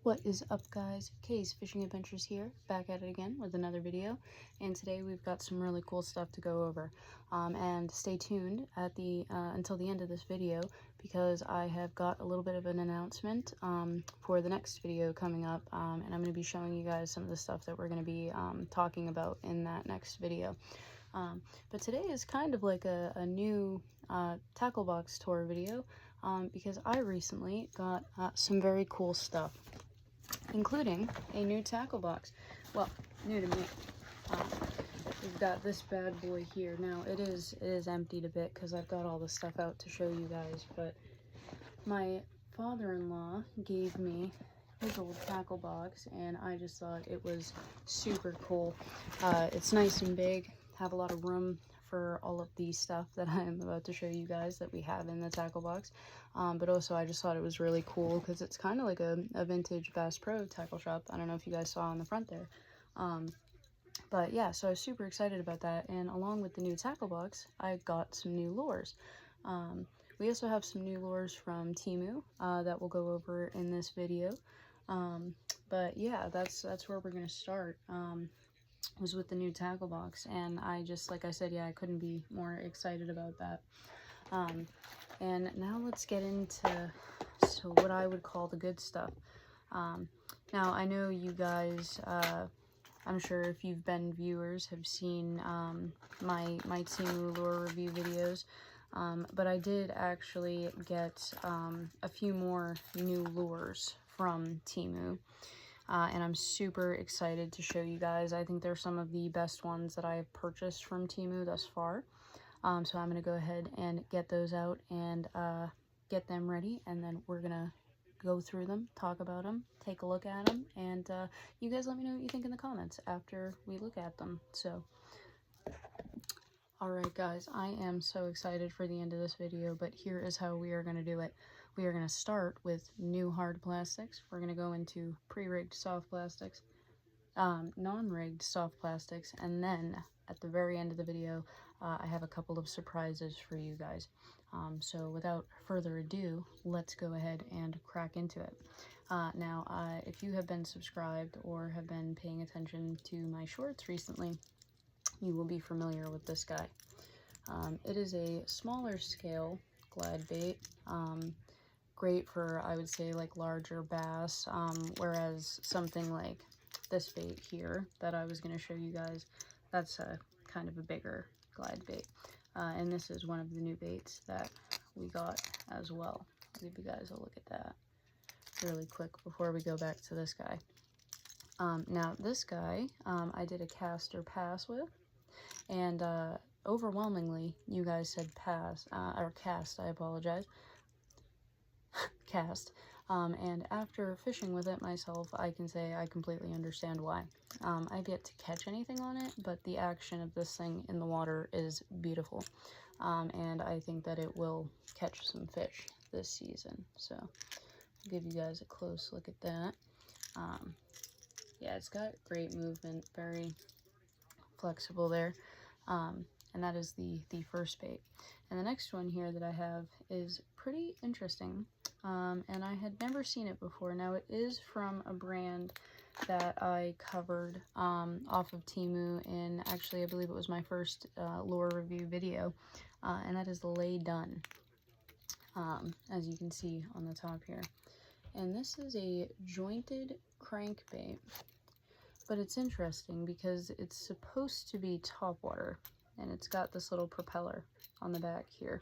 What is up, guys? Kay's Fishing Adventures here, back at it again with another video, and today we've got some really cool stuff to go over. And stay tuned at the until the end of this video, because I have got a little bit of an announcement for the next video coming up, and I'm going to be showing you guys some of the stuff that we're going to be talking about in that next video. But today is kind of like a new tackle box tour video, because I recently got some very cool stuff, including a new tackle box. Well, new to me. We've got this bad boy here. Now it is emptied a bit because I've got all the stuff out to show you guys, but my father-in-law gave me his old tackle box and I just thought it was super cool. It's nice and big, have a lot of room for all of the stuff that I'm about to show you guys that we have in the tackle box, but also I just thought it was really cool because it's kind of like a vintage Bass Pro tackle shop. I don't know if you guys saw on the front there, but yeah, so I was super excited about that. And along with the new tackle box, I got some new lures. We also have some new lures from Temu that we'll go over in this video, but yeah, that's where we're gonna start. Was with the new tackle box, and I just, like I said, yeah, I couldn't be more excited about that. And now let's get into what I would call the good stuff. Now I know you guys, I'm sure if you've been viewers, have seen my Temu lure review videos, but I did actually get a few more new lures from Temu. And I'm super excited to show you guys. I think they're some of the best ones that I've purchased from Temu thus far. So I'm going to go ahead and get those out and get them ready, and then we're going to go through them, talk about them, take a look at them, and you guys let me know what you think in the comments after we look at them. So, alright guys, I am so excited for the end of this video, but here is how we are going to do it. We are going to start with new hard plastics. We're going to go into pre-rigged soft plastics, non-rigged soft plastics, and then at the very end of the video, I have a couple of surprises for you guys. So without further ado, let's go ahead and crack into it. Now, if you have been subscribed or have been paying attention to my shorts recently, you will be familiar with this guy. It is a smaller scale glide bait. Great for, I would say, like larger bass, whereas something like this bait here that I was going to show you guys, that's a kind of a bigger glide bait, and this is one of the new baits that we got as well. I'll give you guys a look at that really quick before we go back to this guy. Now this guy, I did a cast or pass with, and overwhelmingly you guys said pass, or cast, I apologize. Cast, and after fishing with it myself, I can say I completely understand why. I've yet to catch anything on it, but the action of this thing in the water is beautiful, and I think that it will catch some fish this season. So I'll give you guys a close look at that. Yeah, it's got great movement, very flexible there, and that is the first bait. And the next one here that I have is pretty interesting, and I had never seen it before. Now it is from a brand that I covered off of Temu in, actually I believe it was my first lure review video, and that is the Lay Done, as you can see on the top here. And this is a jointed crankbait, but it's interesting because it's supposed to be topwater, and it's got this little propeller on the back here.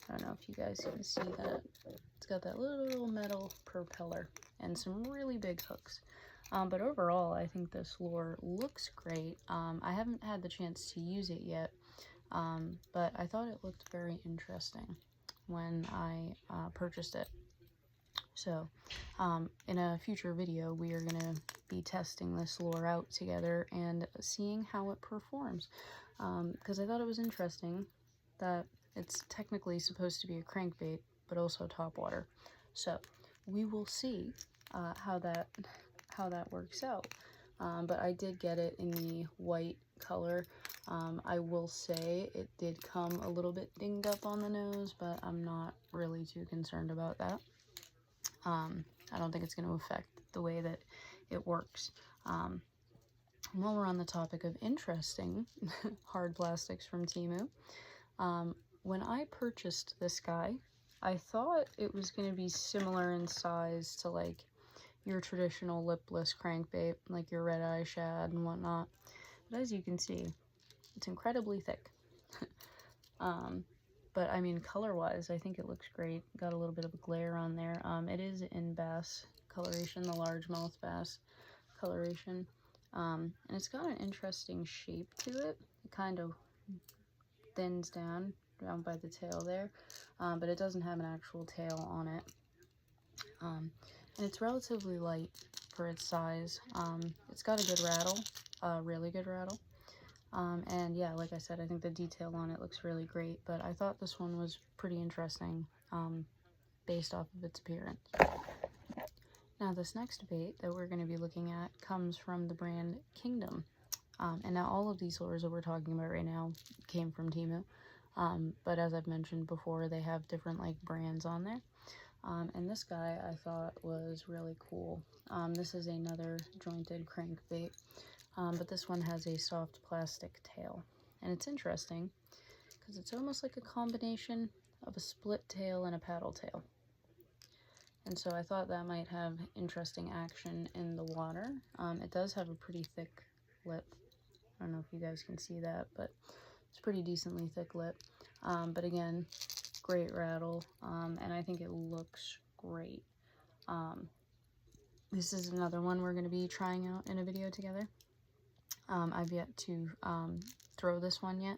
I don't know if you guys can see that. It's got that little metal propeller and some really big hooks. But overall, I think this lure looks great. I haven't had the chance to use it yet, but I thought it looked very interesting when I purchased it. So, in a future video, we are going to be testing this lure out together and seeing how it performs, because I thought it was interesting that it's technically supposed to be a crankbait, but also topwater. So we will see how that works out. But I did get it in the white color. I will say it did come a little bit dinged up on the nose, but I'm not really too concerned about that. I don't think it's going to affect the way that it works. While we're on the topic of interesting hard plastics from Temu, when I purchased this guy, I thought it was going to be similar in size to like your traditional lipless crankbait, like your red eye shad and whatnot. But as you can see, it's incredibly thick. But I mean, color-wise, I think it looks great. Got a little bit of a glare on there. It is in bass coloration, the largemouth bass coloration. And it's got an interesting shape to it. It kind of thins down by the tail there, but it doesn't have an actual tail on it. And it's relatively light for its size. It's got a good rattle, a really good rattle. And yeah, like I said, I think the detail on it looks really great, but I thought this one was pretty interesting based off of its appearance. Now this next bait that we're going to be looking at comes from the brand Kingdom. And now all of these lures that we're talking about right now came from Temu. But as I've mentioned before, they have different like brands on there. And this guy I thought was really cool. This is another jointed crankbait. But this one has a soft plastic tail. And it's interesting because it's almost like a combination of a split tail and a paddle tail. And so I thought that might have interesting action in the water. It does have a pretty thick lip. I don't know if you guys can see that, but it's pretty decently thick lip. But again, great rattle, and I think it looks great. This is another one we're going to be trying out in a video together. I've yet to throw this one yet,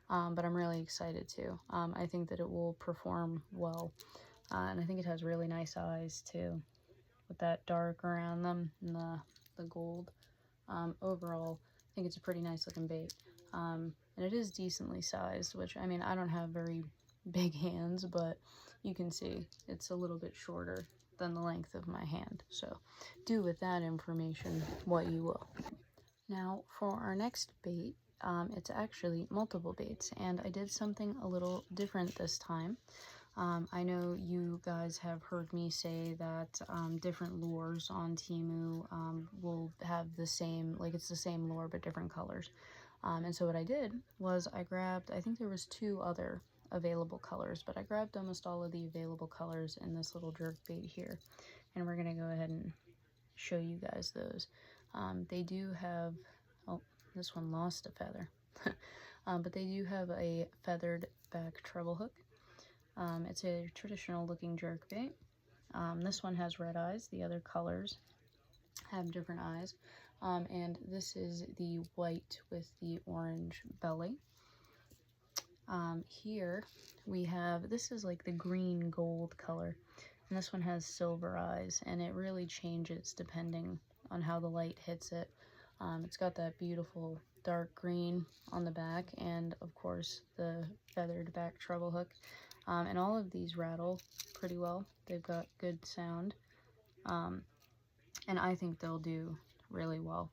but I'm really excited to. I think that it will perform well, and I think it has really nice eyes too, with that dark around them and the gold. Overall, I think it's a pretty nice looking bait, and it is decently sized, which, I mean, I don't have very big hands, but you can see it's a little bit shorter than the length of my hand, so do with that information what you will. Now, for our next bait, it's actually multiple baits, and I did something a little different this time. I know you guys have heard me say that different lures on Temu will have the same, like it's the same lure but different colors. And so what I did was I grabbed, I think there was 2 other available colors, but I grabbed almost all of the available colors in this little jerk bait here. And we're going to go ahead and show you guys those. They do have, oh, this one lost a feather, but they do have a feathered back treble hook. It's a traditional looking jerk bait. This one has red eyes, the other colors have different eyes. And this is the white with the orange belly. Here we have, this is like the green gold color, and this one has silver eyes, and it really changes depending on how the light hits it. It's got that beautiful dark green on the back, and of course the feathered back treble hook. And all of these rattle pretty well. They've got good sound, and I think they'll do really well.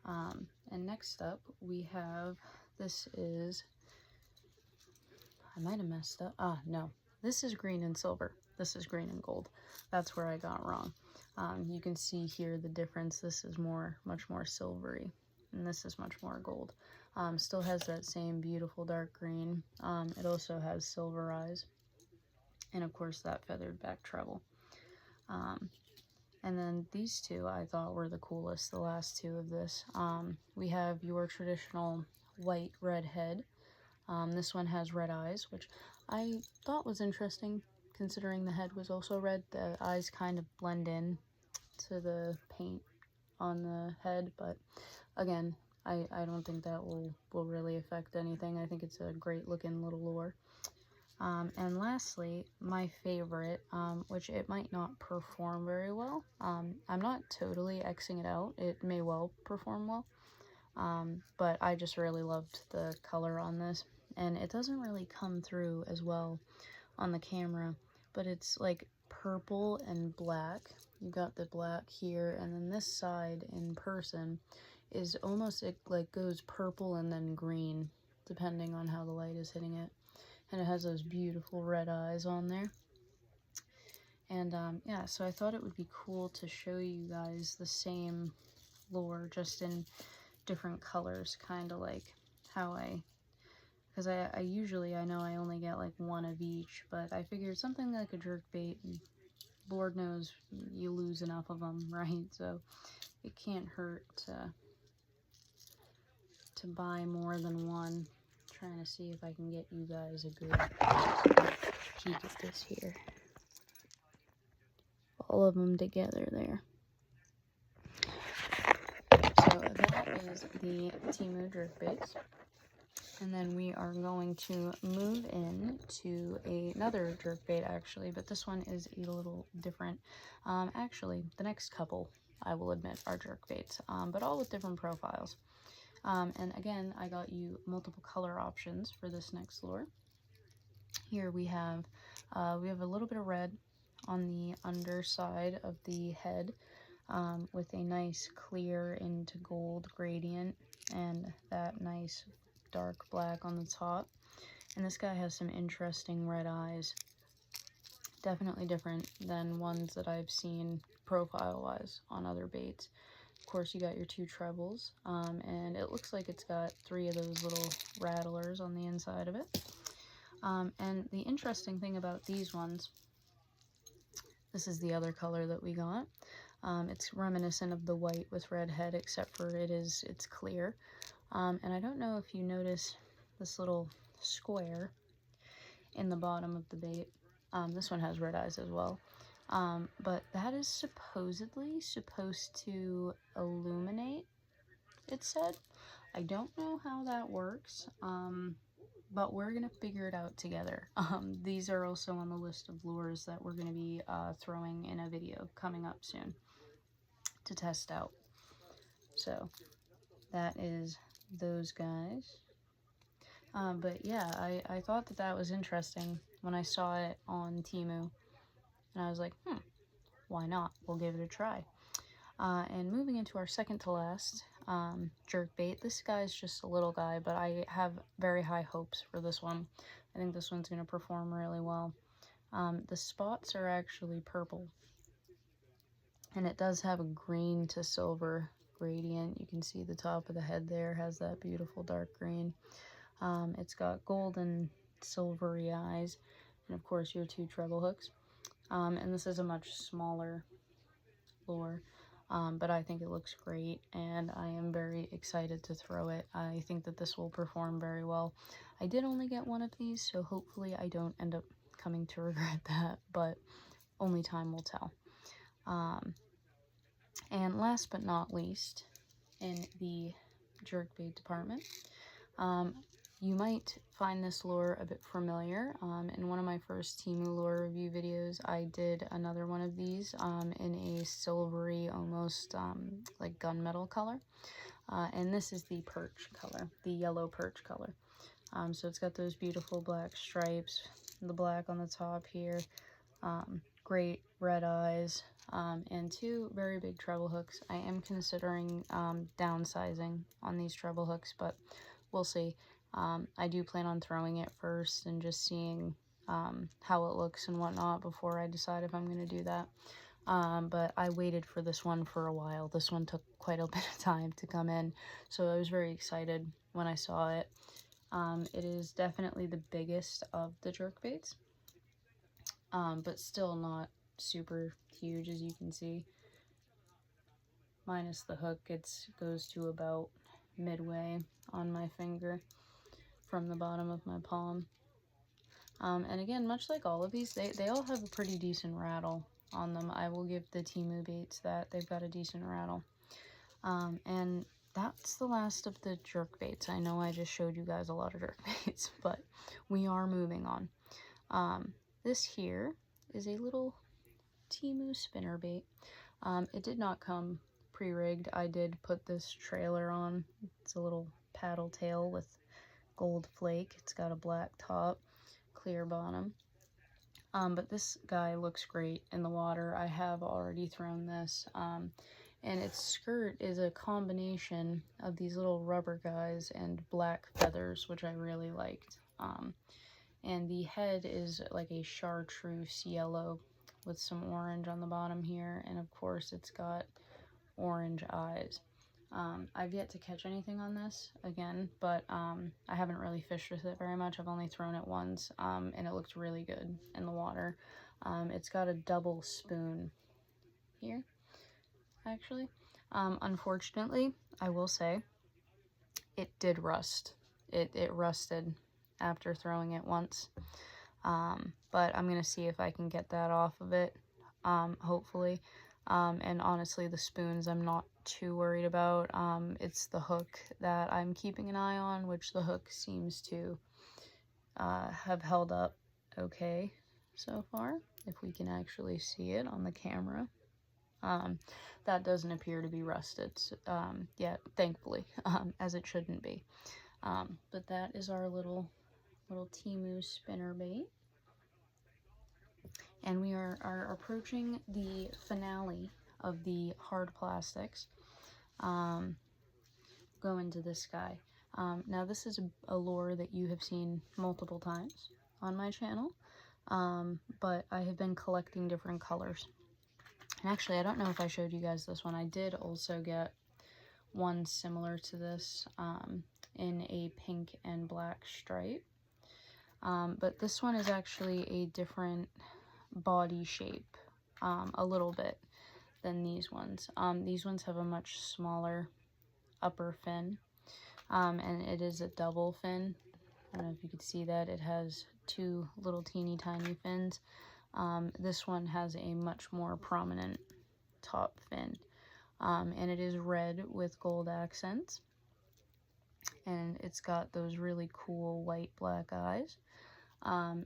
And next up we have, this is, I might have messed up. No, this is green and silver. This is green and gold. That's where I got wrong. You can see here the difference. This is much more silvery, and this is much more gold. Still has that same beautiful dark green. It also has silver eyes, and of course that feathered back treble. And then these 2 I thought were the coolest, the last 2 of this. We have your traditional white red head. This one has red eyes, which I thought was interesting considering the head was also red. The eyes kind of blend in to the paint on the head, but again, I don't think that will really affect anything. I think it's a great looking little lure. And lastly, my favorite, which it might not perform very well. I'm not totally Xing it out. It may well perform well, but I just really loved the color on this. And it doesn't really come through as well on the camera, but it's like purple and black. You got the black here, and then this side in person is almost, it like goes purple and then green, depending on how the light is hitting it. And it has those beautiful red eyes on there. And yeah, so I thought it would be cool to show you guys the same lure just in different colors, kind of like how because I usually, I know I only get like one of each, but I figured something like a jerkbait, Lord knows you lose enough of them, right? So it can't hurt to buy more than one. I'm trying to see if I can get you guys a good peek at this here. All of them together there. So that is the Temu jerkbaits. And then we are going to move in to another jerkbait actually, but this one is a little different. Actually, the next couple, I will admit, are jerkbaits, but all with different profiles. And again, I got you multiple color options for this next lure. Here we have a little bit of red on the underside of the head, with a nice clear into gold gradient and that nice dark black on the top. And this guy has some interesting red eyes. Definitely different than ones that I've seen profile-wise on other baits. Of course, you got your two trebles, and it looks like it's got 3 of those little rattlers on the inside of it. And the interesting thing about these ones, this is the other color that we got. It's reminiscent of the white with red head, except for it's clear. And I don't know if you notice this little square in the bottom of the bait. This one has red eyes as well. But that is supposedly supposed to illuminate, it said. I don't know how that works, but we're going to figure it out together. These are also on the list of lures that we're going to be throwing in a video coming up soon to test out. So that is those guys. But yeah, I thought that was interesting when I saw it on Temu, and I was like, why not? We'll give it a try. And moving into our second to last jerkbait, this guy's just a little guy, but I have very high hopes for this one. I think this one's going to perform really well. The spots are actually purple, and it does have a green to silver gradient. You can see the top of the head there has that beautiful dark green. It's got golden silvery eyes, and of course your 2 treble hooks. And this is a much smaller lure, but I think it looks great, and I am very excited to throw it. I think that this will perform very well. I did only get one of these, so hopefully I don't end up coming to regret that, but only time will tell. And last but not least, in the jerkbait department, you might find this lure a bit familiar. In one of my first Temu lure review videos, I did another one of these in a silvery, almost like gunmetal color. And this is the perch color, the yellow perch color. So it's got those beautiful black stripes, the black on the top here, great red eyes, and 2 very big treble hooks. I am considering downsizing on these treble hooks, but we'll see. I do plan on throwing it first and just seeing how it looks and whatnot before I decide if I'm going to do that. But I waited for this one for a while. This one took quite a bit of time to come in, so I was very excited when I saw it. It is definitely the biggest of the jerkbaits, but still not super huge, as you can see. Minus the hook, it goes to about midway on my finger from the bottom of my palm. And again, much like all of these, they all have a pretty decent rattle on them. I will give the Temu baits that. They've got a decent rattle. And that's the last of the jerkbaits. I know I just showed you guys a lot of jerkbaits, but we are moving on. This here is a little Temu spinnerbait. It did not come pre-rigged. I did put this trailer on. It's a little paddle tail with gold flake. It's got a black top, clear bottom. But this guy looks great in the water. I have already thrown this. And its skirt is a combination of these little rubber guys and black feathers, which I really liked. And the head is like a chartreuse yellow with some orange on the bottom here, and of course it's got orange eyes. I've yet to catch anything on this again, but I haven't really fished with it very much. I've only thrown it once, and it looked really good in the water. It's got a double spoon here, actually. Unfortunately, I will say, it did rust. It rusted after throwing it once. But I'm gonna see if I can get that off of it, hopefully. And honestly, the spoons I'm not too worried about. It's the hook that I'm keeping an eye on, which the hook seems to have held up okay so far, if we can actually see it on the camera. That doesn't appear to be rusted yet, thankfully, as it shouldn't be. But that is our little Temu spinner bait. And we are approaching the finale of the hard plastics. Go into this guy. Now this is a lure that you have seen multiple times on my channel, but I have been collecting different colors. And actually, I don't know if I showed you guys this one. I did also get one similar to this in a pink and black stripe. But this one is actually a different body shape, a little bit, than these ones. These ones have a much smaller upper fin, and it is a double fin. I don't know if you could see that. It has two little teeny tiny fins. This one has a much more prominent top fin, and it is red with gold accents, and it's got those really cool white black eyes.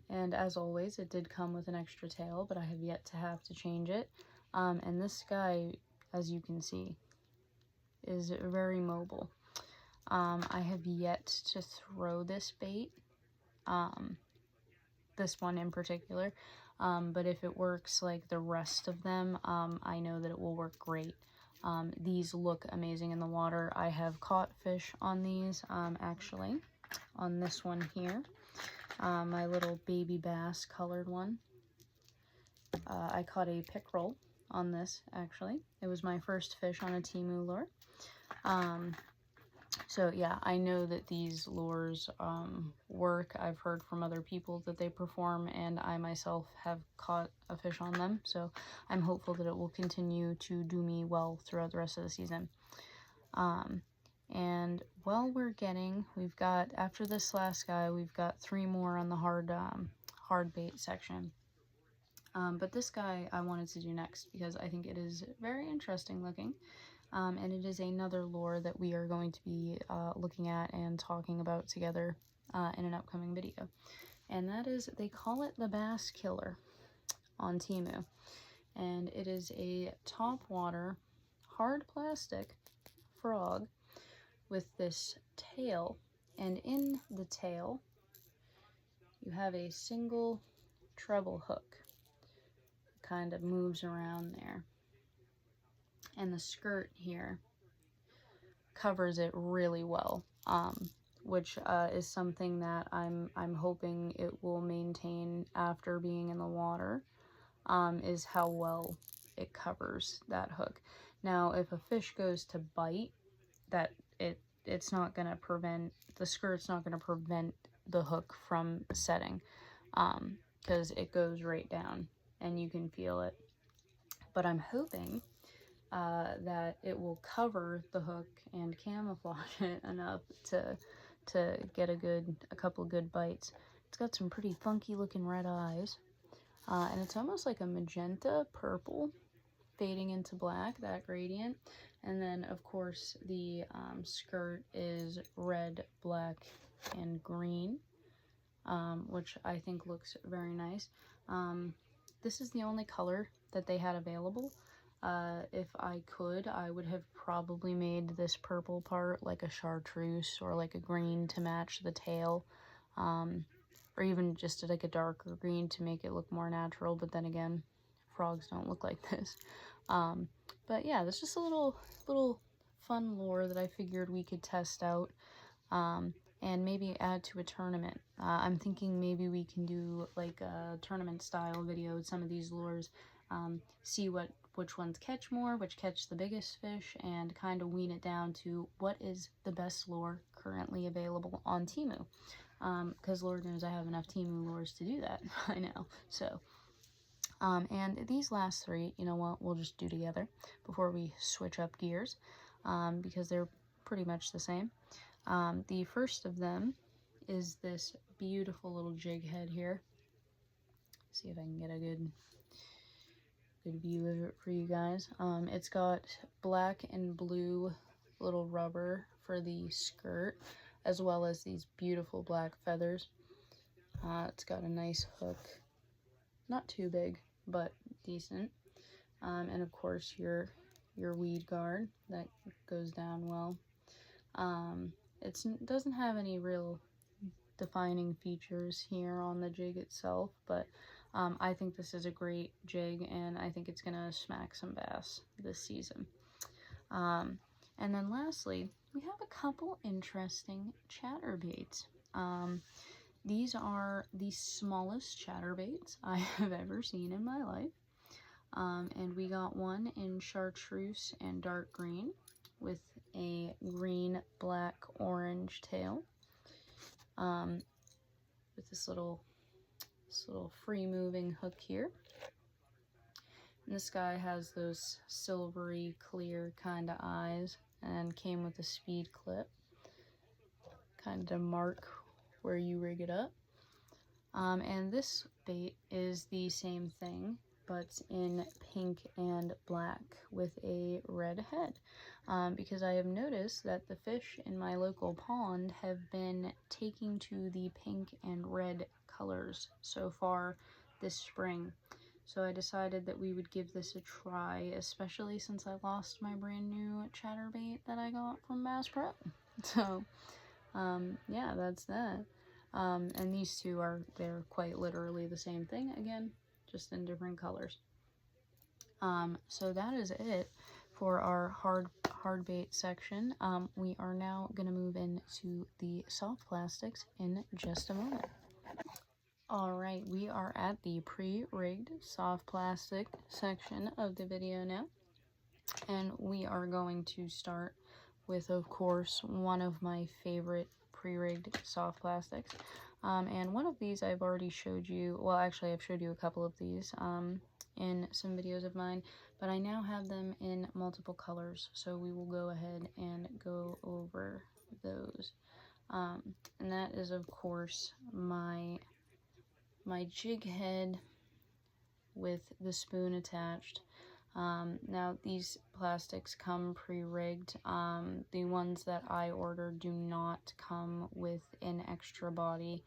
And as always, it did come with an extra tail, but I have yet to have to change it. And this guy, as you can see, is very mobile. I have yet to throw this bait, this one in particular, but if it works like the rest of them, I know that it will work great. These look amazing in the water. I have caught fish on these, actually, on this one here. My little baby bass colored one. I caught a pickerel on this, actually. It was my first fish on a Temu lure. So yeah, I know that these lures work. I've heard from other people that they perform, and I myself have caught a fish on them. So I'm hopeful that it will continue to do me well throughout the rest of the season. And well, we've got, after this last guy, we've got 3 more on the hard bait section. But this guy I wanted to do next because I think it is very interesting looking. And it is another lure that we are going to be looking at and talking about together in an upcoming video. And that is, they call it the Bass Killer on Temu. And it is a top water, hard plastic frog with this tail. And in the tail, you have a single treble hook. Kind of moves around there. And the skirt here covers it really well, which is something that I'm hoping it will maintain after being in the water, is how well it covers that hook. Now, if a fish goes to bite, it's not going to prevent, the skirt's not going to prevent the hook from setting, because it goes right down and you can feel it. But I'm hoping that it will cover the hook and camouflage it enough to get a couple good bites. It's got some pretty funky looking red eyes, and it's almost like a magenta purple fading into black, that gradient. And then of course the skirt is red, black, and green, which I think looks very nice. This is the only color that they had available. If I could, I would have probably made this purple part like a chartreuse or like a green to match the tail, or even just like a darker green to make it look more natural, but then again, frogs don't look like this. But yeah, this is just a little fun lure that I figured we could test out. and maybe add to a tournament. I'm thinking maybe we can do like a tournament style video with some of these lures, see which ones catch more, which catch the biggest fish, and kind of wean it down to what is the best lure currently available on Temu. Because Lord knows I have enough Temu lures to do that by now. So, and these last three, you know what, we'll just do together before we switch up gears, because they're pretty much the same. The first of them is this beautiful little jig head here. See if I can get a good view of it for you guys. It's got black and blue little rubber for the skirt, as well as these beautiful black feathers. It's got a nice hook, not too big, but decent. And of course your weed guard that goes down well. It doesn't have any real defining features here on the jig itself, but I think this is a great jig, and I think it's gonna smack some bass this season. And then lastly, we have a couple interesting chatterbaits. These are the smallest chatterbaits I have ever seen in my life. And we got one in chartreuse and dark green with a green, black, orange tail. With this little free moving hook here. And this guy has those silvery clear kind of eyes and came with a speed clip, kind of mark where you rig it up. And this bait is the same thing, but in pink and black with a red head, because I have noticed that the fish in my local pond have been taking to the pink and red colors so far this spring. So I decided that we would give this a try, especially since I lost my brand new chatterbait that I got from Bass Pro. So yeah, that's that. And these two they're quite literally the same thing, again, just in different colors. So that is it for our hard bait section. We are now going to move into the soft plastics in just a moment. Alright, we are at the pre-rigged soft plastic section of the video now, and we are going to start with, of course, one of my favorite pre-rigged soft plastics. And one of these I've already showed you, well, actually I've showed you a couple of these in some videos of mine, but I now have them in multiple colors, so we will go ahead and go over those. And that is, of course, my jig head with the spoon attached. Now these plastics come pre-rigged. The ones that I ordered do not come with an extra body.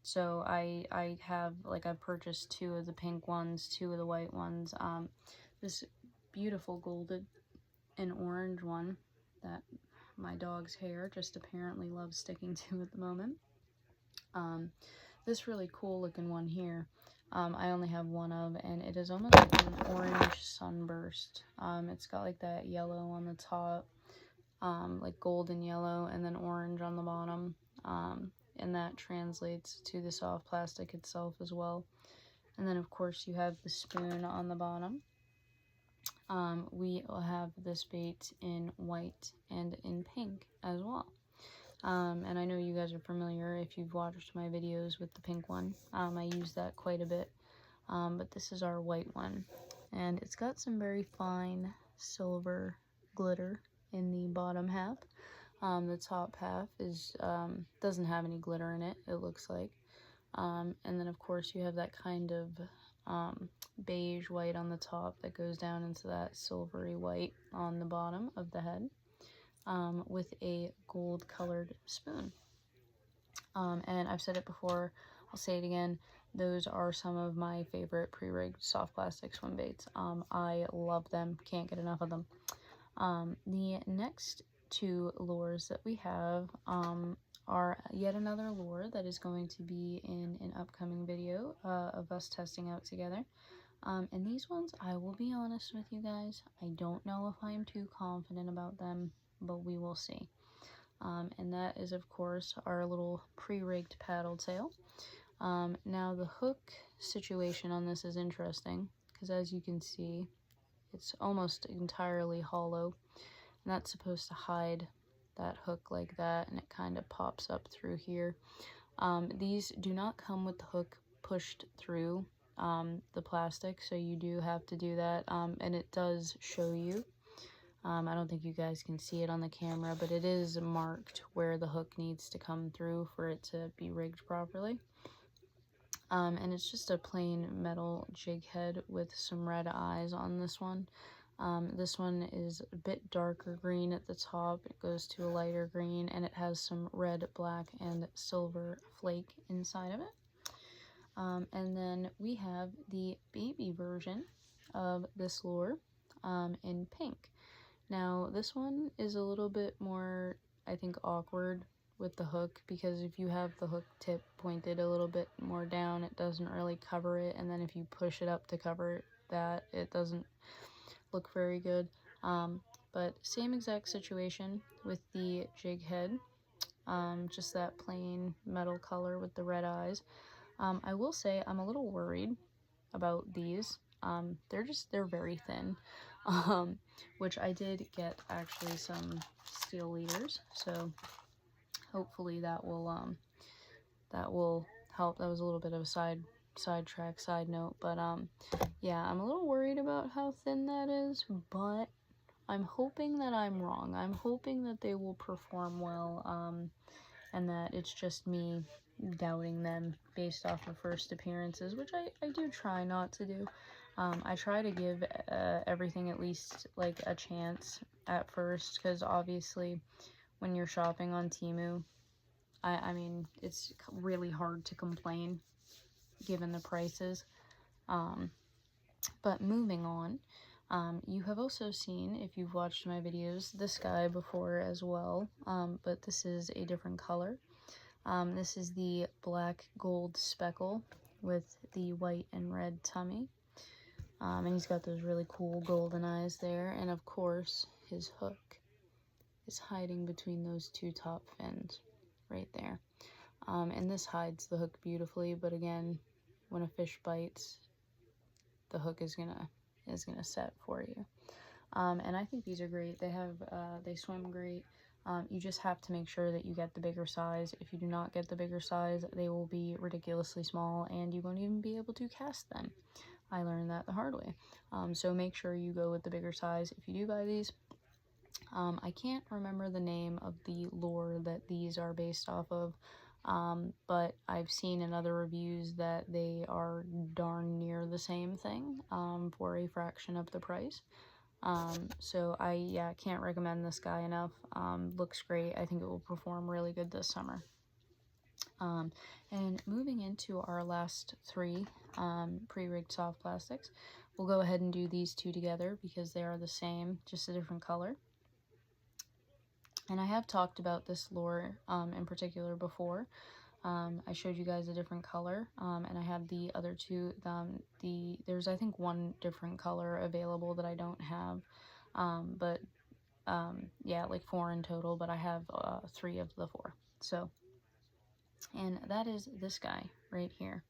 So I have, like, I've purchased 2 of the pink ones, 2 of the white ones. This beautiful golden and orange one that my dog's hair just apparently loves sticking to at the moment. This really cool looking one here, I only have one of, and it is almost like an orange sunburst. It's got like that yellow on the top, like golden yellow, and then orange on the bottom, and that translates to the soft plastic itself as well. And then of course you have the spoon on the bottom. We will have this bait in white and in pink as well. And I know you guys are familiar if you've watched my videos with the pink one. I use that quite a bit. But this is our white one. And it's got some very fine silver glitter in the bottom half. The top half is doesn't have any glitter in it, it looks like. And then of course you have that kind of beige white on the top that goes down into that silvery white on the bottom of the head. With a gold colored spoon. And I've said it before, I'll say it again, those are some of my favorite pre-rigged soft plastic swim baits. I love them, can't get enough of them. The next 2 lures that we have are yet another lure that is going to be in an upcoming video of us testing out together. And these ones, I will be honest with you guys, I don't know if I am too confident about them, but we will see. And that is, of course, our little pre-rigged paddle tail. Now the hook situation on this is interesting, because as you can see, it's almost entirely hollow, and that's supposed to hide that hook like that, and it kind of pops up through here. These do not come with the hook pushed through the plastic, so you do have to do that, and it does show you. I don't think you guys can see it on the camera, but it is marked where the hook needs to come through for it to be rigged properly. And it's just a plain metal jig head with some red eyes on this one. This one is a bit darker green at the top. It goes to a lighter green, and it has some red, black, and silver flake inside of it. And then we have the baby version of this lure in pink. Now, this one is a little bit more, I think, awkward with the hook, because if you have the hook tip pointed a little bit more down, it doesn't really cover it, and then if you push it up to cover that, it doesn't look very good. But same exact situation with the jig head, just that plain metal color with the red eyes. I will say I'm a little worried about these. They're very thin, which I did get actually some steel leaders, so hopefully that will help. That was a little bit of a side note, but yeah, I'm a little worried about how thin that is, but I'm hoping that I'm wrong. I'm hoping that they will perform well, and that it's just me doubting them based off of first appearances, which I do try not to do. I try to give everything at least like a chance at first, because obviously when you're shopping on Temu, I mean, it's really hard to complain given the prices. But moving on, you have also seen, if you've watched my videos, this guy before as well, but this is a different color. This is the black gold speckle with the white and red tummy. And he's got those really cool golden eyes there, and of course his hook is hiding between those two top fins right there. And this hides the hook beautifully, but again, when a fish bites, the hook is gonna set for you. And I think these are great. They swim great. You just have to make sure that you get the bigger size. If you do not get the bigger size, they will be ridiculously small, and you won't even be able to cast them. I learned that the hard way. So make sure you go with the bigger size if you do buy these. I can't remember the name of the lure that these are based off of, but I've seen in other reviews that they are darn near the same thing for a fraction of the price. So I can't recommend this guy enough. Looks great. I think it will perform really good this summer. And moving into our last three pre-rigged soft plastics, we'll go ahead and do these two together because they are the same, just a different color. And I have talked about this lure in particular before. I showed you guys a different color, and I have the other two. There's, I think, one different color available that I don't have, but yeah, like 4 in total, but I have 3 of the 4. So, and that is this guy right here.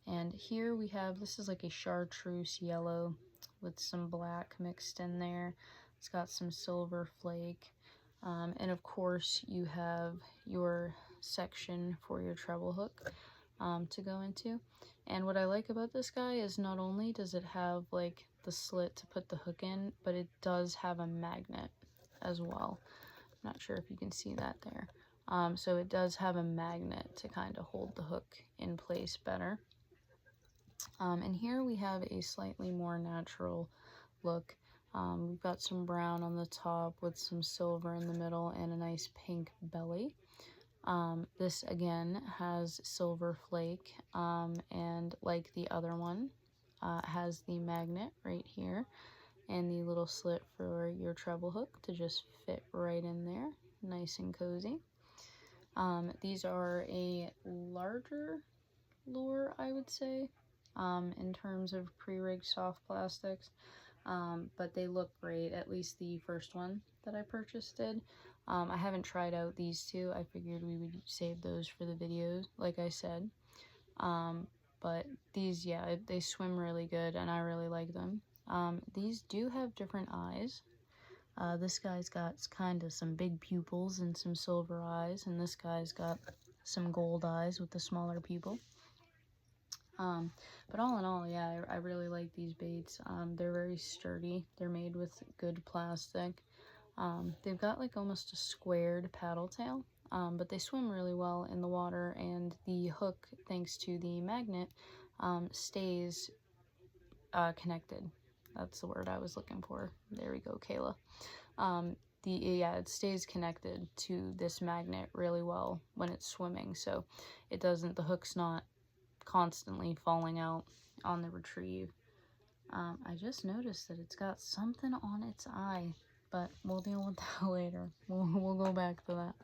And here we have, this is like a chartreuse yellow with some black mixed in there. It's got some silver flake. And of course you have your section for your treble hook to go into. And what I like about this guy is not only does it have like the slit to put the hook in, but it does have a magnet as well. I'm not sure if you can see that there. So it does have a magnet to kind of hold the hook in place better. And here we have a slightly more natural look. We've got some brown on the top with some silver in the middle and a nice pink belly. This again has silver flake, and like the other one, has the magnet right here and the little slit for your treble hook to just fit right in there, nice and cozy. These are a larger lure, I would say, in terms of pre-rigged soft plastics. But they look great, at least the first one that I purchased did. I haven't tried out these two. I figured we would save those for the videos, like I said. But these, yeah, they swim really good, and I really like them. These do have different eyes. This guy's got kind of some big pupils and some silver eyes, and this guy's got some gold eyes with the smaller pupil. But all in all, yeah, I really like these baits. They're very sturdy. They're made with good plastic. They've got like almost a squared paddle tail, but they swim really well in the water, and the hook, thanks to the magnet, stays connected. That's the word I was looking for. There we go, Kayla. It stays connected to this magnet really well when it's swimming, so the hook's not constantly falling out on the retrieve. I just noticed that it's got something on its eye, but we'll deal with that later. We'll go back to that.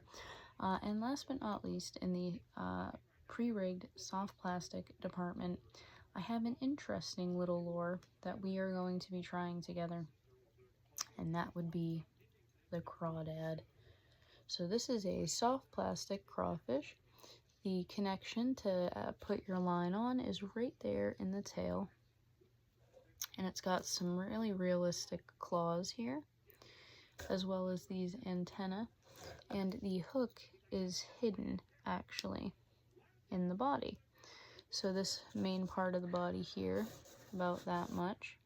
And last but not least, in the pre-rigged soft plastic department, I have an interesting little lure that we are going to be trying together, and that would be the crawdad. So this is a soft plastic crawfish. The connection to put your line on is right there in the tail, and it's got some really realistic claws here, as well as these antennae, and the hook is hidden actually in the body. So this main part of the body here, about that much,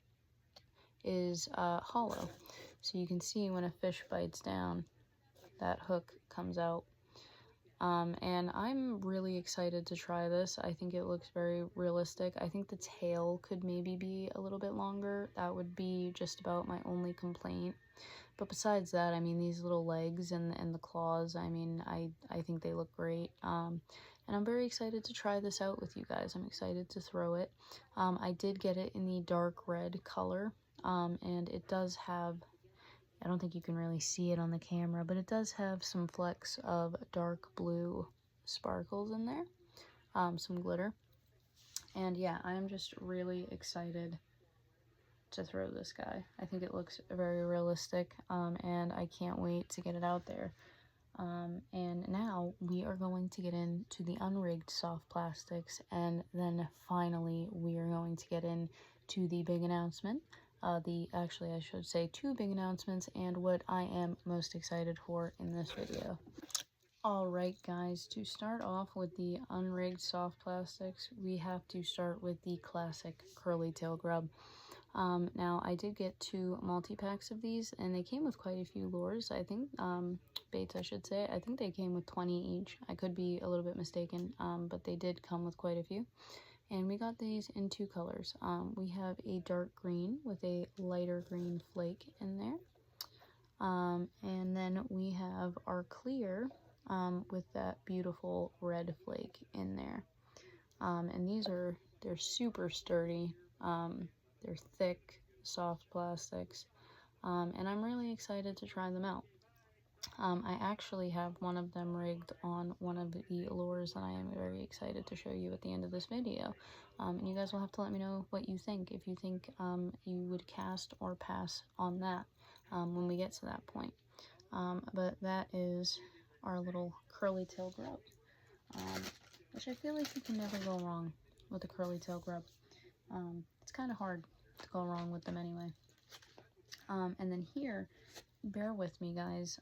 is hollow. So you can see when a fish bites down, that hook comes out. And I'm really excited to try this. I think it looks very realistic. I think the tail could maybe be a little bit longer. That would be just about my only complaint. But besides that, I mean, these little legs and the claws, I mean, I think they look great. And I'm very excited to try this out with you guys. I'm excited to throw it. I did get it in the dark red color, and it does have, I don't think you can really see it on the camera, but it does have some flecks of dark blue sparkles in there, some glitter. And yeah, I'm just really excited to throw this guy. I think it looks very realistic, and I can't wait to get it out there. And now we are going to get into the unrigged soft plastics, and then finally we are going to get into the big announcement. Actually, I should say 2 big announcements and what I am most excited for in this video. Alright guys, to start off with the unrigged soft plastics, we have to start with the classic curly tail grub. Now I did get 2 multi-packs of these, and they came with quite a few lures, I think, baits I should say. I think they came with 20 each. I could be a little bit mistaken, but they did come with quite a few. And we got these in 2 colors. We have a dark green with a lighter green flake in there. And then we have our clear with that beautiful red flake in there. And they're super sturdy. They're thick, soft plastics. And I'm really excited to try them out. I actually have one of them rigged on one of the lures that I am very excited to show you at the end of this video. And you guys will have to let me know what you think, if you think you would cast or pass on that when we get to that point. But that is our little curly tail grub, which I feel like you can never go wrong with a curly tail grub. It's kind of hard to go wrong with them anyway. And then here, bear with me guys,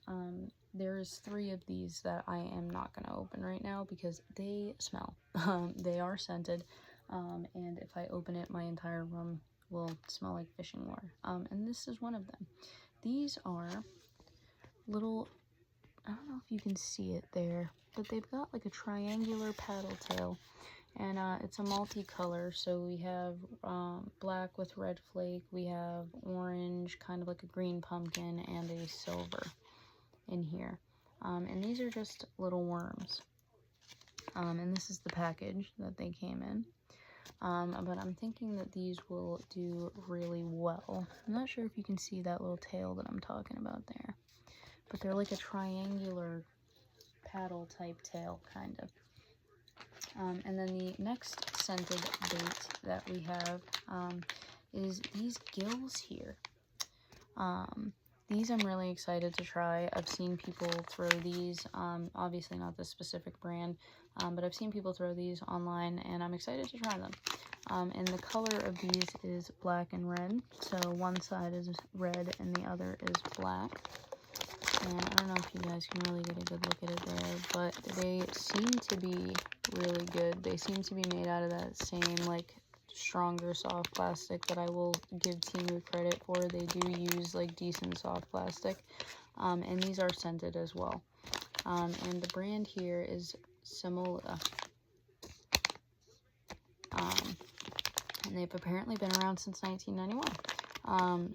there's 3 of these that I am not going to open right now because they smell. They are scented, and if I open it, my entire room will smell like fishing lure. And this is one of them. These are little, I don't know if you can see it there, but they've got like a triangular paddle tail, and it's a multicolor. So we have black with red flake, we have orange, kind of like a green pumpkin, and a silver in here. And these are just little worms. And this is the package that they came in. But I'm thinking that these will do really well. I'm not sure if you can see that little tail that I'm talking about there, but they're like a triangular paddle type tail, kind of. And then the next scented bait that we have is these gills here. These I'm really excited to try. I've seen people throw these, obviously not this specific brand, but I've seen people throw these online, and I'm excited to try them. And the color of these is black and red, so one side is red and the other is black. And I don't know if you guys can really get a good look at it there, but they seem to be really good. They seem to be made out of that same, like, stronger soft plastic that I will give Temu credit for. They do use, like, decent soft plastic. And these are scented as well. And the brand here is Simula. And they've apparently been around since 1991.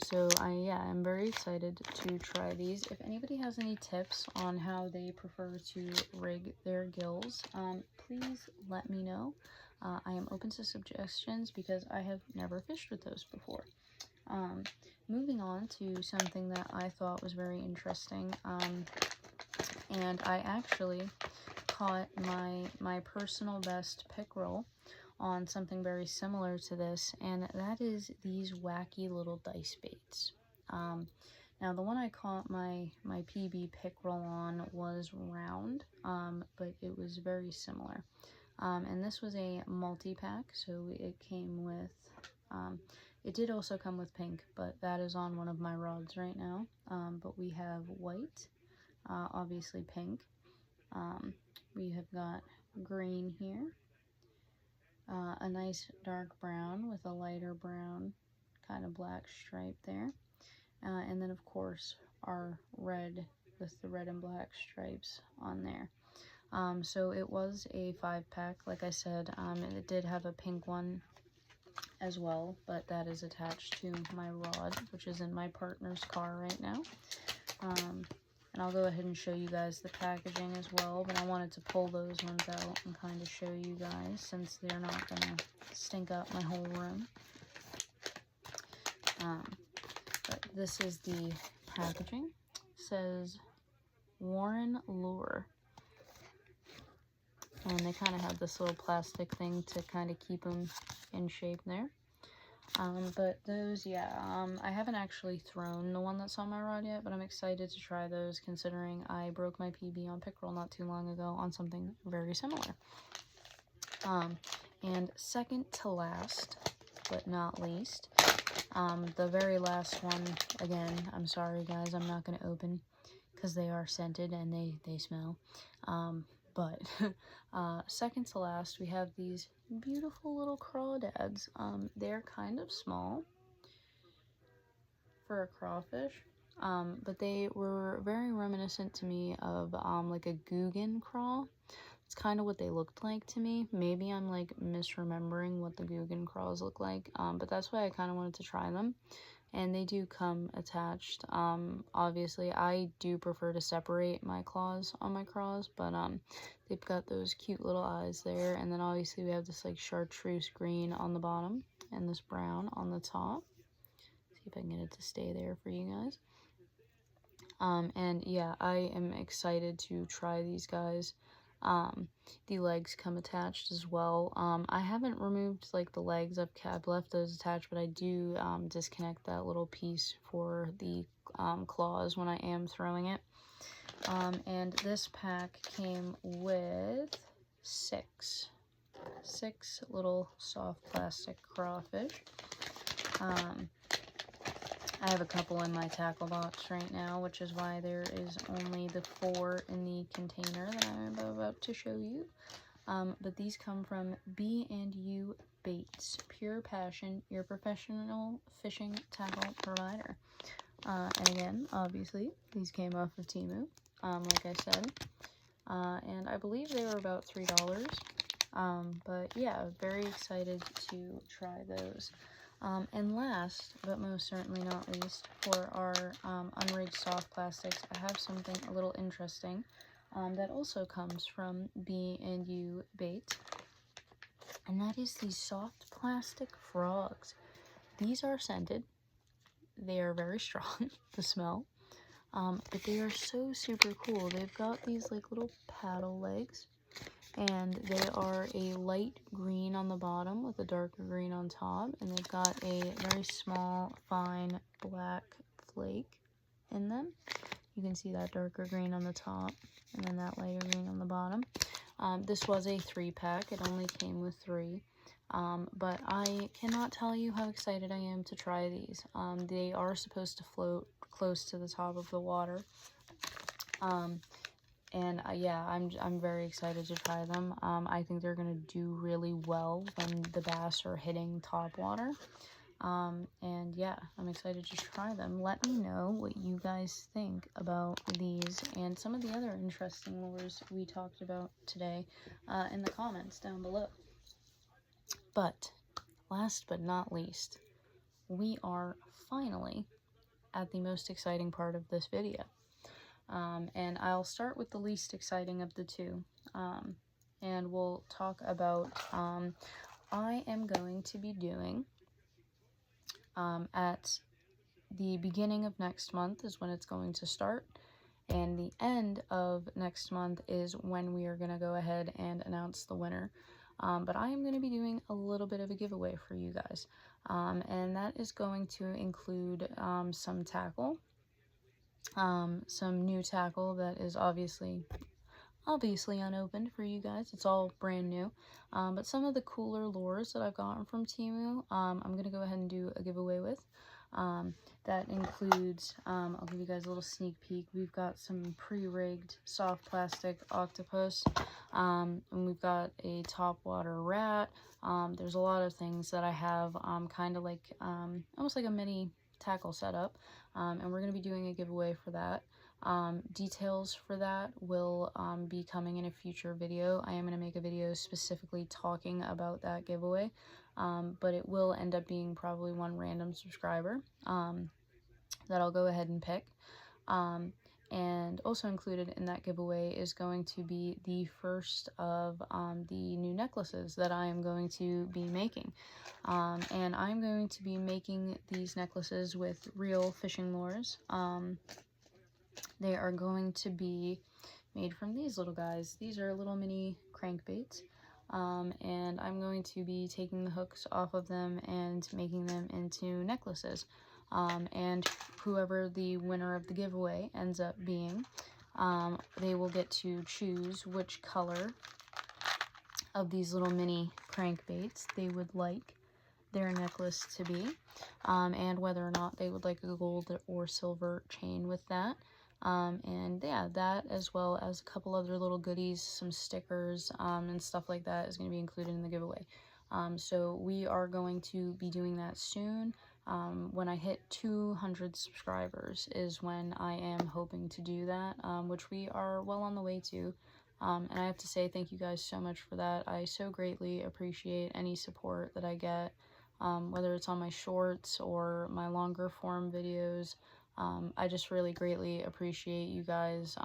So I'm very excited to try these. If anybody has any tips on how they prefer to rig their gills, please let me know. I am open to suggestions because I have never fished with those before. Moving on to something that I thought was very interesting, and I actually caught my personal best pickerel on something very similar to this, and that is these wacky little dice baits. Now the one I caught my PB pickerel on was round, but it was very similar. And this was a multi-pack, so it came with, it did also come with pink, but that is on one of my rods right now. But we have white, obviously pink. We have got green here. A nice dark brown with a lighter brown kind of black stripe there, and then of course our red with the red and black stripes on there. So it was a 5-pack, like I said. It did have a pink one as well, but that is attached to my rod, which is in my partner's car right now. And I'll go ahead and show you guys the packaging as well, but I wanted to pull those ones out and kind of show you guys, since they're not going to stink up my whole room. But this is the packaging. It says Warren Lure. And they kind of have this little plastic thing to kind of keep them in shape there. But those, I haven't actually thrown the one that's on my rod yet, but I'm excited to try those, considering I broke my PB on pickerel not too long ago on something very similar. And second to last, but not least, the very last one, again, I'm sorry guys, I'm not going to open, because they are scented and they smell. But second to last, we have these beautiful little crawdads. They're kind of small for a crawfish, but they were very reminiscent to me of like a Guggen craw. It's kind of what they looked like to me. Maybe I'm like misremembering what the Guggen craws look like, but that's why I kind of wanted to try them. And they do come attached. Obviously, I do prefer to separate my claws on my craws, but they've got those cute little eyes there. And then obviously we have this like chartreuse green on the bottom and this brown on the top. See if I can get it to stay there for you guys. And yeah, I am excited to try these guys. The legs come attached as well. I haven't removed like the legs, I've left those attached, but I do disconnect that little piece for the claws when I am throwing it. And this pack came with six little soft plastic crawfish. I have a couple in my tackle box right now, which is why there is only the 4 in the container that I'm about to show you. But these come from B&U Baits, pure passion, your professional fishing tackle provider. And again, obviously, these came off of Temu, like I said. And I believe they were about $3. But yeah, very excited to try those. And last, but most certainly not least, for our unrigged soft plastics, I have something a little interesting that also comes from B&U Bait, and that is these soft plastic frogs. These are scented. They are very strong to smell, but they are so super cool. They've got these like little paddle legs, and they are a light green on the bottom with a darker green on top, and they've got a very small, fine black flake in them. You can see that darker green on the top and then that lighter green on the bottom. This was a 3-pack. It only came with 3. But I cannot tell you how excited I am to try these. They are supposed to float close to the top of the water. And yeah, I'm very excited to try them. I think they're going to do really well when the bass are hitting top water. And yeah, I'm excited to try them. Let me know what you guys think about these and some of the other interesting lures we talked about today in the comments down below. But last but not least, we are finally at the most exciting part of this video. And I'll start with the least exciting of the two. And we'll talk about, I am going to be doing, at the beginning of next month is when it's going to start, and the end of next month is when we are going to go ahead and announce the winner. But I am going to be doing a little bit of a giveaway for you guys, and that is going to include some tackle, some new tackle that is obviously unopened for you guys. It's all brand new, but some of the cooler lures that I've gotten from Temu, I'm going to go ahead and do a giveaway with. That includes, I'll give you guys a little sneak peek. We've got some pre-rigged soft plastic octopus, and we've got a topwater rat. There's a lot of things that I have, kind of like, almost like a mini tackle setup, and we're going to be doing a giveaway for that. Details for that will be coming in a future video. I am going to make a video specifically talking about that giveaway, but it will end up being probably one random subscriber that I'll go ahead and pick. And also included in that giveaway is going to be the first of the new necklaces that I am going to be making. And I'm going to be making these necklaces with real fishing lures. They are going to be made from these little guys. These are little mini crankbaits, and I'm going to be taking the hooks off of them and making them into necklaces. And whoever the winner of the giveaway ends up being, they will get to choose which color of these little mini crankbaits they would like their necklace to be, and whether or not they would like a gold or silver chain with that. And yeah, that as well as a couple other little goodies, some stickers, and stuff like that is going to be included in the giveaway. So we are going to be doing that soon. When I hit 200 subscribers is when I am hoping to do that, which we are well on the way to. And I have to say thank you guys so much for that. I so greatly appreciate any support that I get, whether it's on my shorts or my longer form videos. I just really greatly appreciate you guys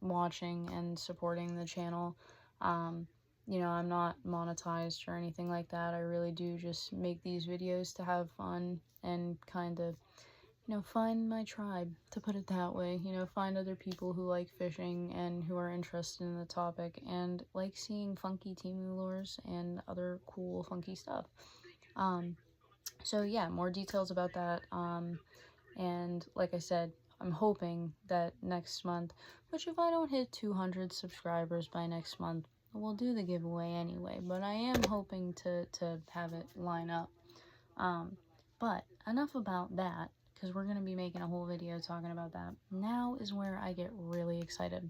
watching and supporting the channel. You know, I'm not monetized or anything like that. I really do just make these videos to have fun and kind of, you know, find my tribe, to put it that way. You know, find other people who like fishing and who are interested in the topic and like seeing funky Temu lures and other cool funky stuff. So yeah, more details about that. And like I said, I'm hoping that next month, which if I don't hit 200 subscribers by next month, we'll do the giveaway anyway. But I am hoping to have it line up. But enough about that, because we're going to be making a whole video talking about that. Now is where I get really excited.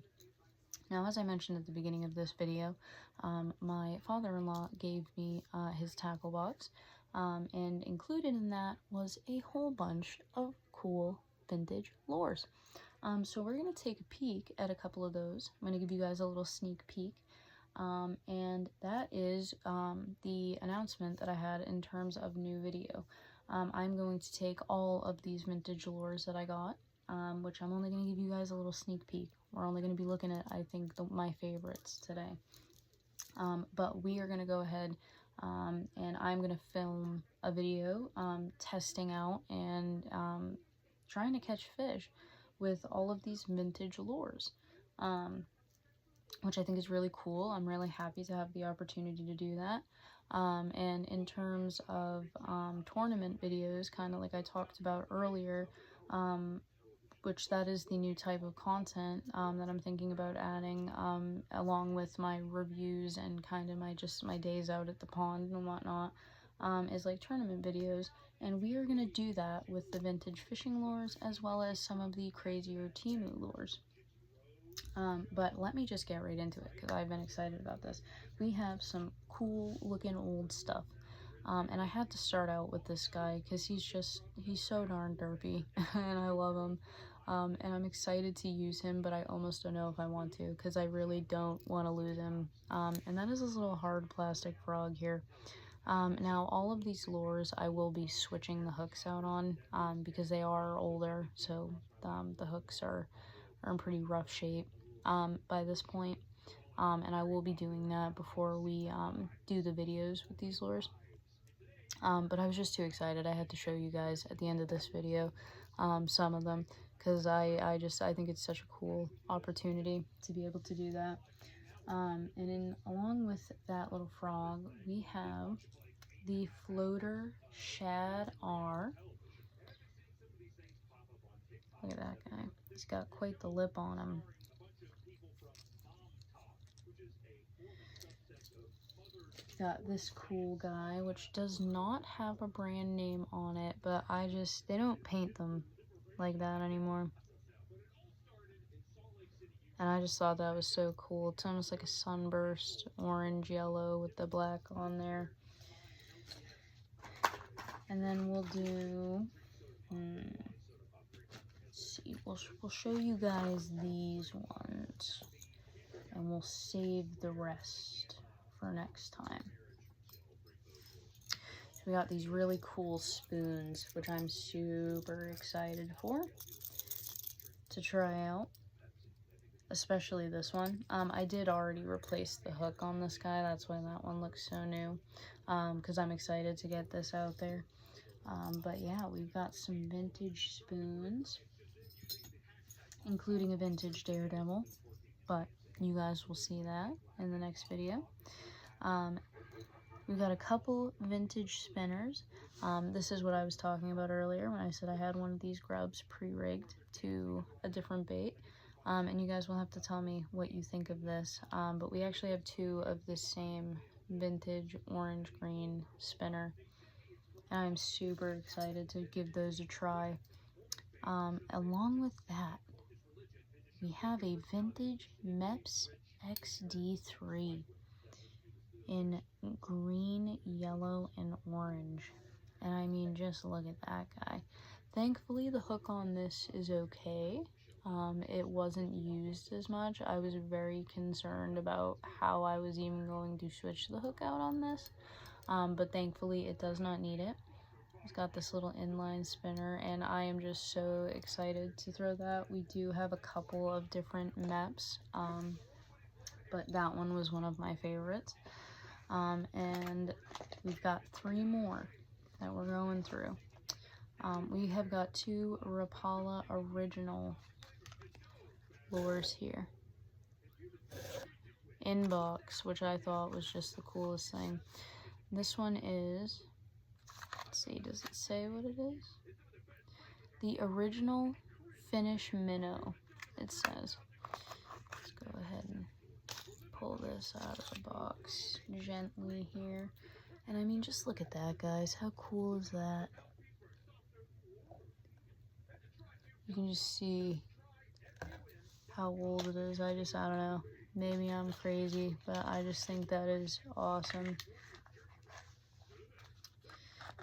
Now, as I mentioned at the beginning of this video, my father-in-law gave me his tackle box, and included in that was a whole bunch of cool vintage lures. So we're going to take a peek at a couple of those. I'm going to give you guys a little sneak peek, and that is the announcement that I had in terms of new video. I'm going to take all of these vintage lures that I got, which I'm only going to give you guys a little sneak peek. We're only going to be looking at, I think, my favorites today. But we are going to go ahead and I'm going to film a video testing out and trying to catch fish with all of these vintage lures, which I think is really cool. I'm really happy to have the opportunity to do that. And in terms of tournament videos, kind of like I talked about earlier, which that is the new type of content that I'm thinking about adding, along with my reviews and kind of my days out at the pond and whatnot, is like tournament videos. And we are going to do that with the vintage fishing lures as well as some of the crazier Temu lures. But let me just get right into it because I've been excited about this. We have some cool looking old stuff. And I had to start out with this guy because he's so darn derpy and I love him. And I'm excited to use him, but I almost don't know if I want to because I really don't want to lose him. And that is this little hard plastic frog here. Now all of these lures I will be switching the hooks out on because they are older, so the hooks are in pretty rough shape by this point. And I will be doing that before we do the videos with these lures. But I was just too excited. I had to show you guys at the end of this video some of them because I think it's such a cool opportunity to be able to do that. And along with that little frog, we have the Floater Shad R. Look at that guy. He's got quite the lip on him. Got this cool guy, which does not have a brand name on it, but they don't paint them like that anymore. And I just thought that was so cool. It's almost like a sunburst, orange, yellow with the black on there. And then we'll do, let's see, we'll show you guys these ones. And we'll save the rest for next time. So we got these really cool spoons, which I'm super excited to try out. Especially this one. I did already replace the hook on this guy. That's why that one looks so new. Because I'm excited to get this out there. But yeah, we've got some vintage spoons, including a vintage Daredevil. But you guys will see that in the next video. We've got a couple vintage spinners. This is what I was talking about earlier when I said I had one of these grubs pre-rigged to a different bait. And you guys will have to tell me what you think of this. But we actually have two of the same vintage orange-green spinner. And I'm super excited to give those a try. Along with that, we have a vintage Mepps XD3 in green, yellow, and orange. And I mean, just look at that guy. Thankfully, the hook on this is okay. It wasn't used as much. I was very concerned about how I was even going to switch the hook out on this. But thankfully, it does not need it. It's got this little inline spinner, and I am just so excited to throw that. We do have a couple of different Mepps, but that one was one of my favorites. And we've got 3 more that we're going through. We have got 2 Rapala original lures here in box, which I thought was just the coolest thing. This one is, let's see, does it say what it is? The original Finnish minnow, it says. Let's go ahead and pull this out of the box gently here. And I mean, just look at that, guys. How cool is that? You can just see how old it is. I don't know. Maybe I'm crazy, but I just think that is awesome.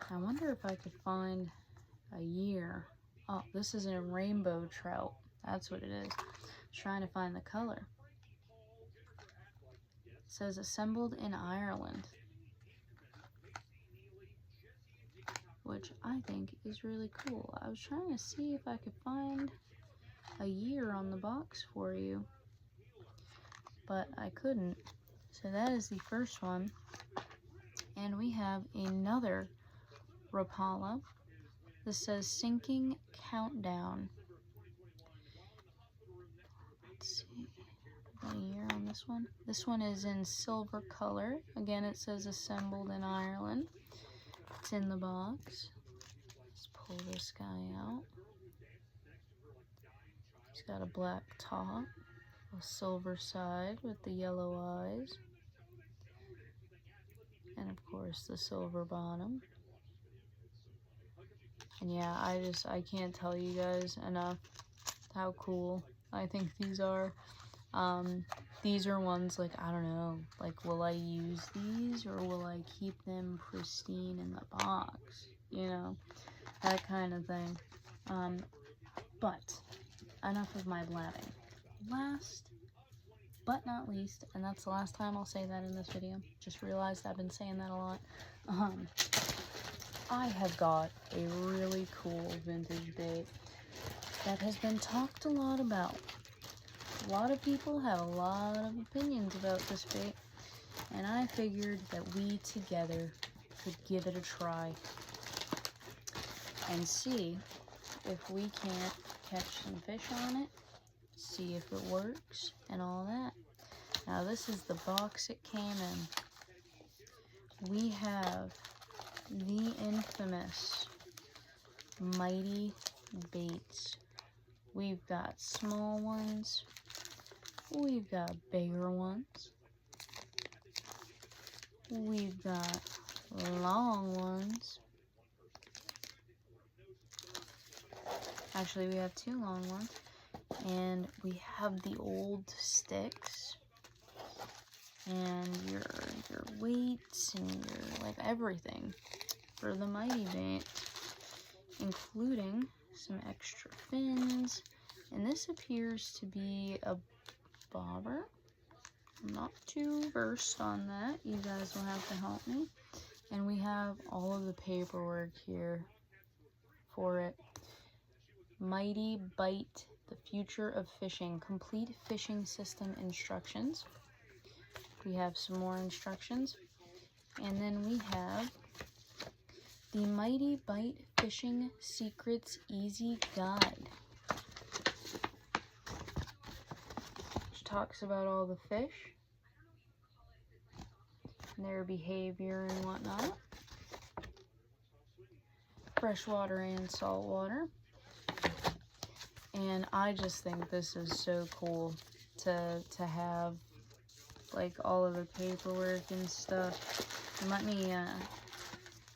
I wonder if I could find a year. Oh, this is a rainbow trout. That's what it is. Trying to find the color. It says assembled in Ireland, which I think is really cool. I was trying to see if I could find a year on the box for you, but I couldn't. So that is the first one. And we have another Rapala. This says Sinking Countdown. Let's see. Got a year on this one. This one is in silver color. Again, it says assembled in Ireland. It's in the box. Let's pull this guy out. He's got a black top, a silver side with the yellow eyes, and of course the silver bottom. And yeah, I can't tell you guys enough how cool I think these are. These are ones, like, I don't know, like, will I use these or will I keep them pristine in the box? You know, that kind of thing. But enough of my blabbing. Last but not least, and that's the last time I'll say that in this video, just realized I've been saying that a lot, I have got a really cool vintage bait that has been talked a lot about. A lot of people have a lot of opinions about this bait, and I figured that we together could give it a try and see if we can't catch some fish on it, see if it works, and all that. Now this is the box it came in. We have the infamous Mighty Baits. We've got small ones, we've got bigger ones, we've got long ones. Actually, we have 2 long ones, and we have the old sticks, and your weights, and your, like, everything for the Mighty Bait, including some extra fins. And this appears to be a bobber. I'm not too versed on that. You guys will have to help me. And we have all of the paperwork here for it. Mighty Bite, the Future of Fishing, Complete Fishing System Instructions. We have some more instructions. And then we have the Mighty Bite Fishing Secrets Easy Guide, which talks about all the fish, their behavior and whatnot, freshwater and saltwater. And I just think this is so cool to have, like, all of the paperwork and stuff. And let me,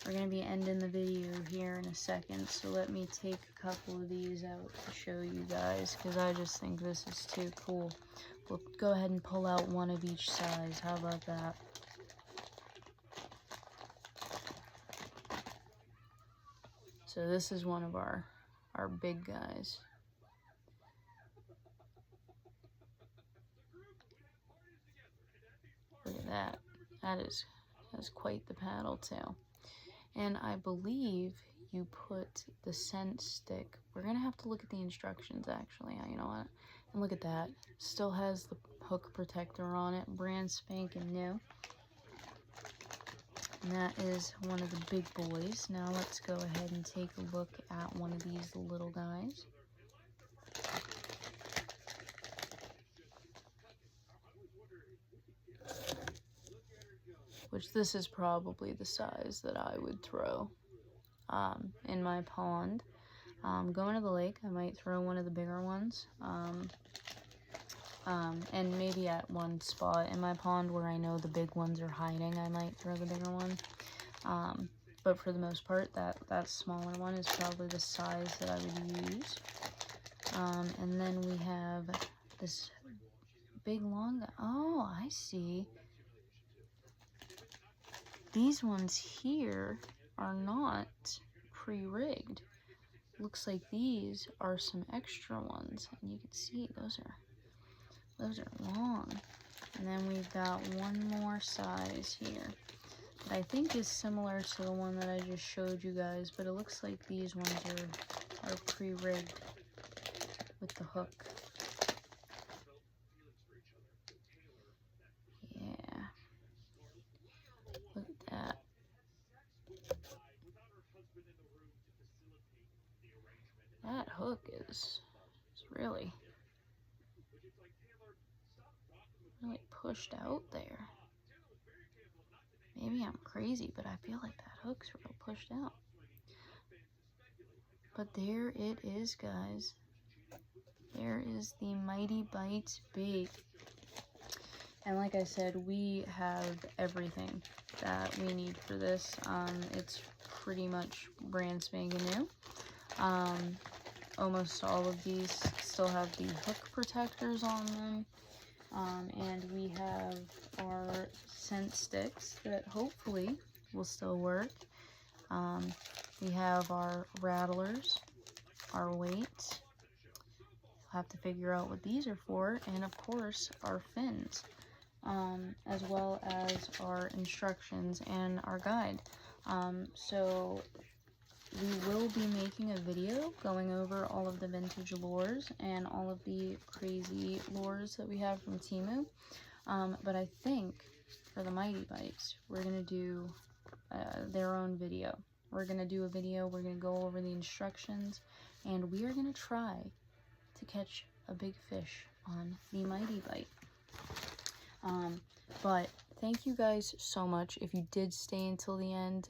we're going to be ending the video here in a second, so let me take a couple of these out to show you guys, because I just think this is too cool. We'll go ahead and pull out one of each size. How about that? So this is one of our big guys. Look at that. That's quite the paddle tail. And I believe you put the scent stick. We're gonna have to look at the instructions, actually. You know what? And look at that. Still has the hook protector on it, brand spanking new. And that is one of the big boys. Now let's go ahead and take a look at one of these little guys. Which this is probably the size that I would throw in my pond. Going to the lake, I might throw one of the bigger ones. And maybe at one spot in my pond where I know the big ones are hiding, I might throw the bigger one. But for the most part, that smaller one is probably the size that I would use. And then we have this big long guy. Oh, I see. These ones here are not pre-rigged. Looks like these are some extra ones, and you can see those are long. And then we've got one more size here that I think is similar to the one that I just showed you guys, but it looks like these ones are pre-rigged with the hook. Yeah. Look at that. That hook is really pushed out there. Maybe I'm crazy, but I feel like that hook's real pushed out. But there it is, guys. there is the Mighty Bites bait. And like I said, we have everything that we need for this. It's pretty much brand spanking new. Almost all of these still have the hook protectors on them. And we have our scent sticks that hopefully will still work. We have our rattlers, our weights. We'll have to figure out what these are for, and of course our fins, as well as our instructions and our guide. So we will be making a video going over all of the vintage lures and all of the crazy lures that we have from Temu. But I think for the Mighty Bites, we're going to do their own video. We're going to do a video, we're going to go over the instructions, and we are going to try to catch a big fish on the Mighty Bite. But thank you guys so much if you did stay until the end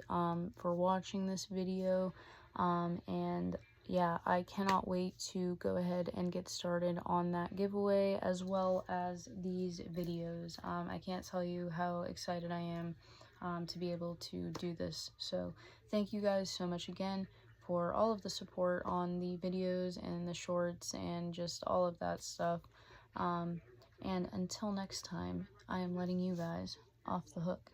for watching this video. And yeah, I cannot wait to go ahead and get started on that giveaway as well as these videos. I can't tell you how excited I am to be able to do this. So thank you guys so much again for all of the support on the videos and the shorts and just all of that stuff. And until next time, I am letting you guys off the hook.